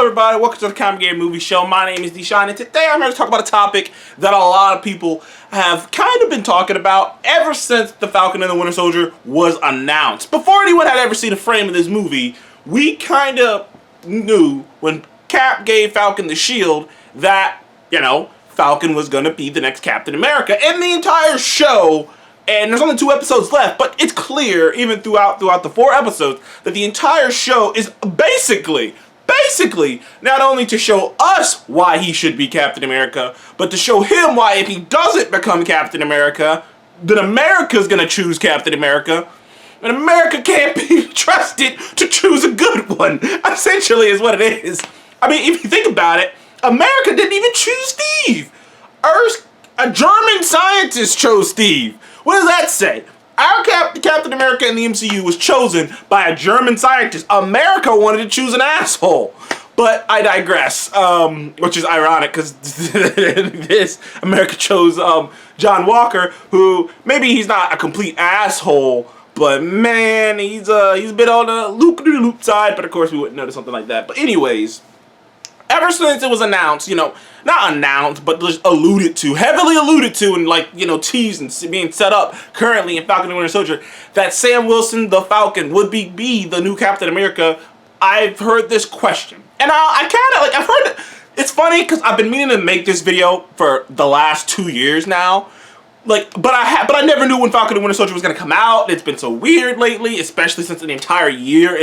everybody, welcome to the Comic Game Movie Show. My name is Deshaun, and today I'm here to talk about a topic that a lot of people have kind of been talking about ever since The Falcon and the Winter Soldier was announced. Before anyone had ever seen a frame of this movie, we kind of knew when Cap gave Falcon the shield that, you know, Falcon was going to be the next Captain America. And the entire show, and there's only 2 episodes left, but it's clear, even throughout the 4 episodes, that the entire show is basically, not only to show us why he should be Captain America, but to show him why if he doesn't become Captain America, then America's gonna choose Captain America, and America can't be trusted to choose a good one, essentially is what it is. I mean, if you think about it, America didn't even choose Steve. A German scientist chose Steve. What does that say? Our Captain America in the MCU was chosen by a German scientist. America wanted to choose an asshole. But I digress, which is ironic because America chose John Walker, who maybe he's not a complete asshole, but man, he's a bit on the loop side. But of course, we wouldn't notice something like that. But anyways, ever since it was announced, you know, not announced, but just alluded to, heavily alluded to, and like, you know, teased and being set up currently in Falcon and Winter Soldier, that Sam Wilson, the Falcon, would be the new Captain America, I've heard this question. And I kind of, like, I've heard it. It's funny because I've been meaning to make this video for the last 2 years now. Like, but I never knew when Falcon and Winter Soldier was going to come out. It's been so weird lately, especially since an entire year.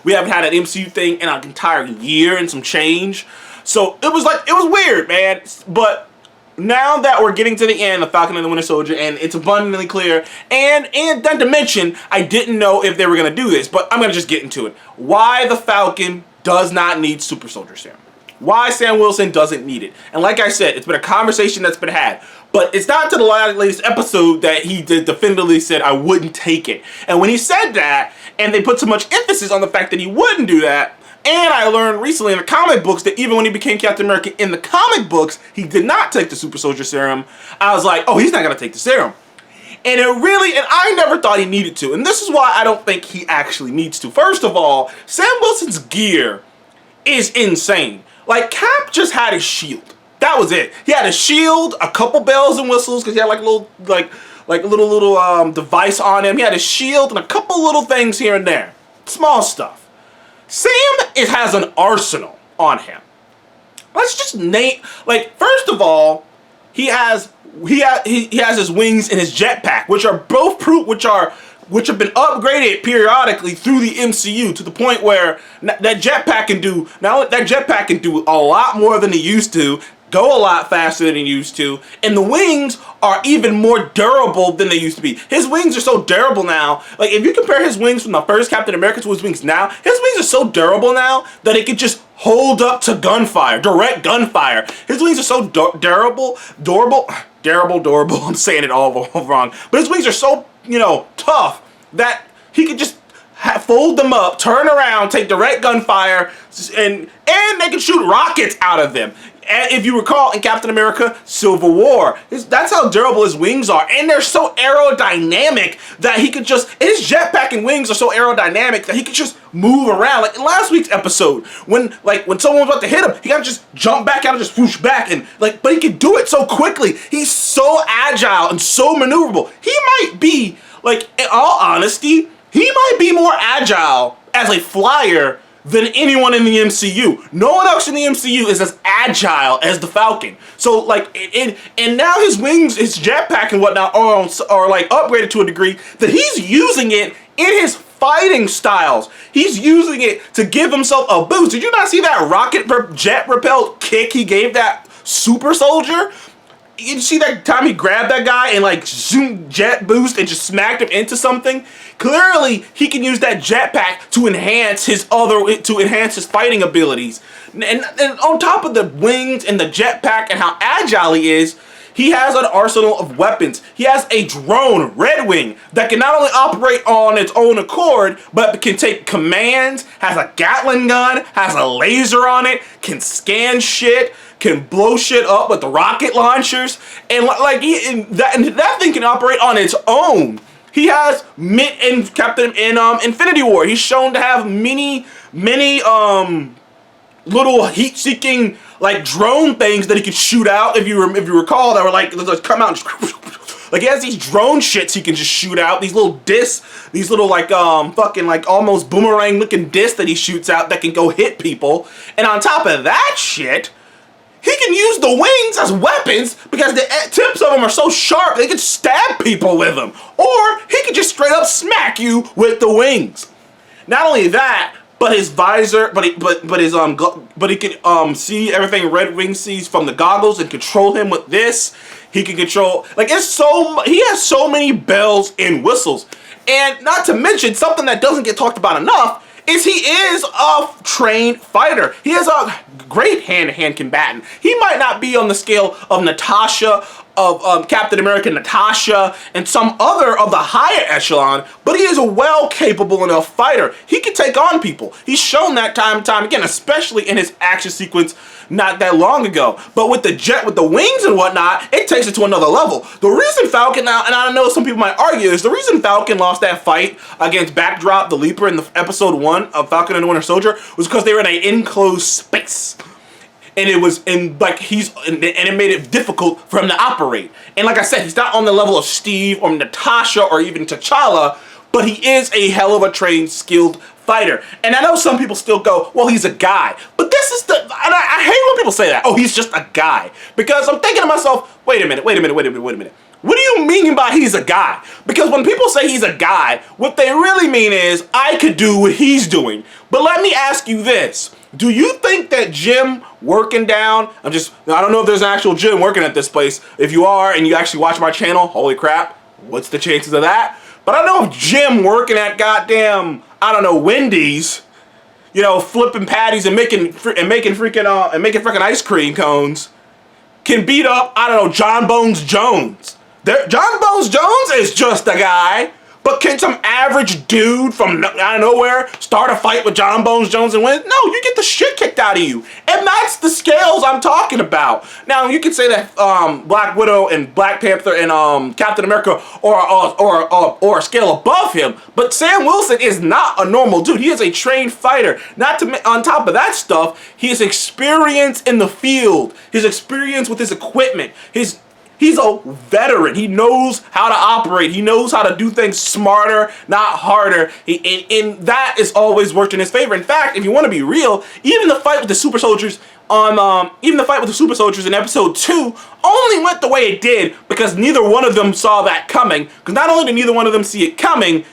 We haven't had an MCU thing in an entire year and some change. So it was weird, man. But now that we're getting to the end of Falcon and the Winter Soldier, and it's abundantly clear, and not to mention, I didn't know if they were going to do this, but I'm going to just get into it. Why the Falcon does not need Super Soldier Serum. Why Sam Wilson doesn't need it. And like I said, it's been a conversation that's been had. But it's not to the latest episode that he definitively said, I wouldn't take it. And when he said that, and they put so much emphasis on the fact that he wouldn't do that, and I learned recently in the comic books that even when he became Captain America in the comic books, he did not take the Super Soldier Serum, I was like, oh, he's not going to take the serum. And I never thought he needed to. And this is why I don't think he actually needs to. First of all, Sam Wilson's gear is insane. Like, Cap just had his shield. That was it. He had a shield, a couple bells and whistles, because he had like a little device on him. He had a shield and a couple little things here and there. Small stuff. Sam has an arsenal on him. Let's just name, like, first of all, he has his wings and his jetpack, which are both which have been upgraded periodically through the MCU to the point where that jetpack can do a lot more than it used to, go a lot faster than he used to, and the wings are even more durable than they used to be. His wings are so durable now. Like, if you compare his wings from the first Captain America to his wings now, his wings are so durable now that it can just hold up to gunfire, direct gunfire. His wings are so durable, I'm saying it all wrong, but his wings are so, you know, tough that he could just fold them up, turn around, take direct gunfire, and they can shoot rockets out of them. And if you recall, in Captain America Civil War, that's how durable his wings are. And they're so aerodynamic that he could just, his jetpack and wings are so aerodynamic that he could just move around. Like in last week's episode, when someone was about to hit him, he got to just jump back out and just whoosh back. And but he could do it so quickly. He's so agile and so maneuverable. He might be, like, in all honesty, he might be more agile as a flyer than anyone in the MCU. No one else in the MCU is as agile as the Falcon. So, like, and now his wings, his jetpack and whatnot are like upgraded to a degree that he's using it in his fighting styles. He's using it to give himself a boost. Did you not see that rocket jet propelled kick he gave that Super Soldier? You see that time he grabbed that guy and like zoom jet boost and just smacked him into something? Clearly, he can use that jetpack to enhance his fighting abilities. And on top of the wings and the jetpack and how agile he is, he has an arsenal of weapons. He has a drone, Red Wing, that can not only operate on its own accord, but can take commands, has a Gatling gun, has a laser on it, can scan shit, can blow shit up with the rocket launchers, and that thing can operate on its own. He has in Infinity War, he's shown to have many little heat-seeking like drone things that he could shoot out. If you recall, that were like come out and just, like he has these drone shits he can just shoot out. These little discs, these little like fucking like almost boomerang looking discs that he shoots out that can go hit people. And on top of that shit, he can use the wings as weapons because the tips of them are so sharp they can stab people with them. Or he could just straight up smack you with the wings. Not only that, but his visor, but he can see everything Red Wing sees from the goggles and control him with this. He can control, like, he has so many bells and whistles. And not to mention, something that doesn't get talked about enough is he is a trained fighter. He is a great hand-to-hand combatant. He might not be on the scale of Natasha, of Captain America Natasha, and some other of the higher echelon, but he is a well-capable enough fighter. He can take on people. He's shown that time and time again, especially in his action sequence not that long ago. But with the jet, with the wings and whatnot, it takes it to another level. The reason Falcon, now, and I know some people might argue, is the reason Falcon lost that fight against Backdrop, the Leaper, in the episode 1 of Falcon and the Winter Soldier was because they were in an enclosed space. And it was and it made it difficult for him to operate. And like I said, he's not on the level of Steve or Natasha or even T'Challa, but he is a hell of a trained, skilled fighter. And I know some people still go, well, he's a guy. But this is and I hate when people say that. Oh, he's just a guy. Because I'm thinking to myself, wait a minute. What do you mean by he's a guy? Because when people say he's a guy, what they really mean is, I could do what he's doing. But let me ask you this. Do you think that gym working down, I don't know if there's an actual gym working at this place. If you are and you actually watch my channel, holy crap, what's the chances of that? But I know if Jim working at goddamn, I don't know, Wendy's, you know, flipping patties and making freaking ice cream cones, can beat up, I don't know, John Bones Jones. John Bones Jones is just a guy. But can some average dude from out of nowhere start a fight with John Bones Jones and win? No, you get the shit kicked out of you. And that's the scales I'm talking about. Now, you can say that Black Widow and Black Panther and Captain America or a scale above him. But Sam Wilson is not a normal dude. He is a trained fighter. On top of that stuff, he has experience in the field. His experience with his equipment. He's a veteran. He knows how to operate. He knows how to do things smarter, not harder. And that has always worked in his favor. In fact, if you want to be real, even the fight with the Super Soldiers in episode 2 only went the way it did because neither one of them saw that coming. Because not only did neither one of them see it coming,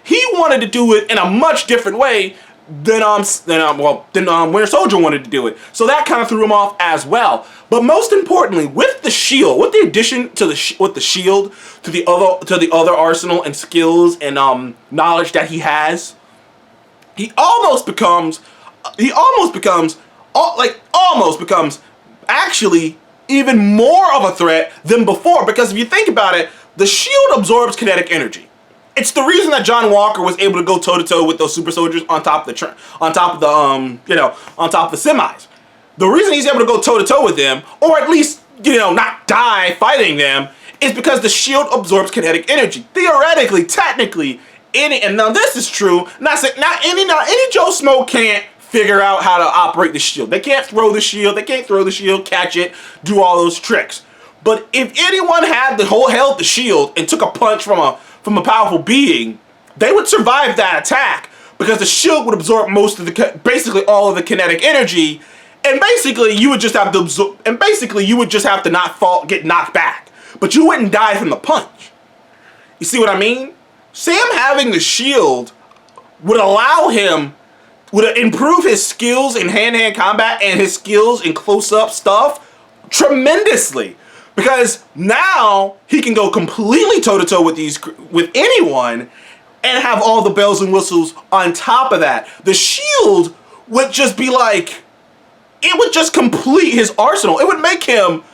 he wanted to do it in a much different way than Winter Soldier wanted to do it. So that kind of threw him off as well. But most importantly, with the shield, with the addition to the shield to the other arsenal and skills and knowledge that he has, he almost becomes actually even more of a threat than before. Because if you think about it, the shield absorbs kinetic energy. It's the reason that John Walker was able to go toe to toe with those super soldiers on top of the semis. The reason he's able to go toe to toe with them, or at least not die fighting them, is because the shield absorbs kinetic energy. Theoretically, technically, and now this is true. Not any Joe Smoke can't figure out how to operate the shield. They can't throw the shield. They can't throw the shield, catch it, do all those tricks. But if anyone held the shield and took a punch from a powerful being, they would survive that attack because the shield would absorb basically all of the kinetic energy, and basically you would just have to not get knocked back, but you wouldn't die from the punch. You see what I mean? Sam having the shield would improve his skills in hand-to-hand combat and his skills in close-up stuff tremendously. Because now he can go completely toe-to-toe with anyone and have all the bells and whistles on top of that. The shield would just be like, it would just complete his arsenal. It would make him,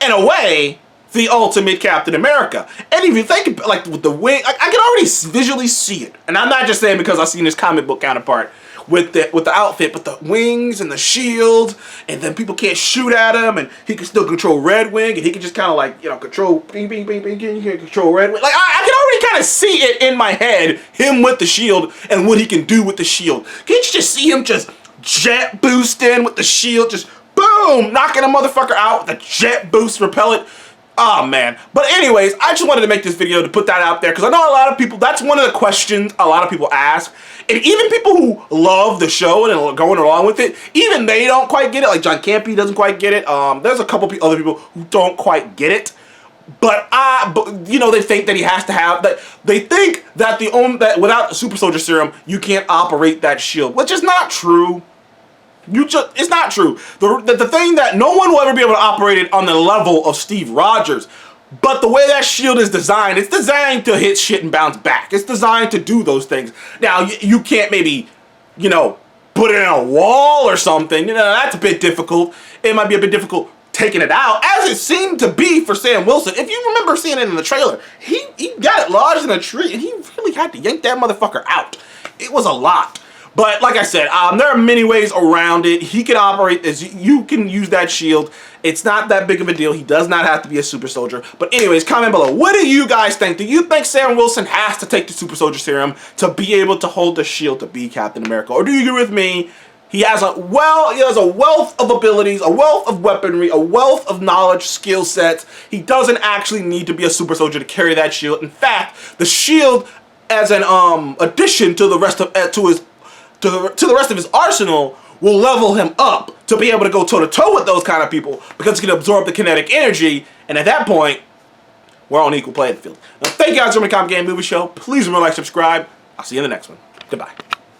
in a way, the ultimate Captain America. And if you think, like, with the wing, I can already visually see it. And I'm not just saying because I've seen his comic book counterpart with the outfit, but the wings and the shield, and then people can't shoot at him, and he can still control Red Wing, and he can just kind of like, control bing, bing, bing, bing, you can control Red Wing. Like, I can already kind of see it in my head, him with the shield, and what he can do with the shield. Can't you just see him just jet boost in with the shield, just boom, knocking a motherfucker out with a jet boost repellent. Oh man. But anyways, I just wanted to make this video to put that out there because I know a lot of people, that's one of the questions a lot of people ask. And even people who love the show and are going along with it, even they don't quite get it. Like John Campy doesn't quite get it. There's a couple other people who don't quite get it. But you know, they think that he has to have that. They think that that without the Super Soldier Serum, you can't operate that shield, which is not true. It's not true. The thing that no one will ever be able to operate it on the level of Steve Rogers. But the way that shield is designed, it's designed to hit shit and bounce back. It's designed to do those things. Now, you can't maybe, you know, put it in a wall or something. You know, that's a bit difficult. It might be a bit difficult taking it out, as it seemed to be for Sam Wilson. If you remember seeing it in the trailer, he got it lodged in a tree, and he really had to yank that motherfucker out. It was a lot. But like I said, there are many ways around it. He can operate as you can use that shield. It's not that big of a deal. He does not have to be a super soldier. But anyways, comment below. What do you guys think? Do you think Sam Wilson has to take the Super Soldier Serum to be able to hold the shield to be Captain America? Or do you agree with me? He has a wealth of abilities, a wealth of weaponry, a wealth of knowledge, skill sets. He doesn't actually need to be a super soldier to carry that shield. In fact, the shield, as an addition to the rest of the rest of his arsenal, will level him up to be able to go toe-to-toe with those kind of people because he can absorb the kinetic energy, and at that point, we're on equal playing field. Now, thank you guys for coming to Comic Game Movie Show. Please remember to like, subscribe. I'll see you in the next one. Goodbye.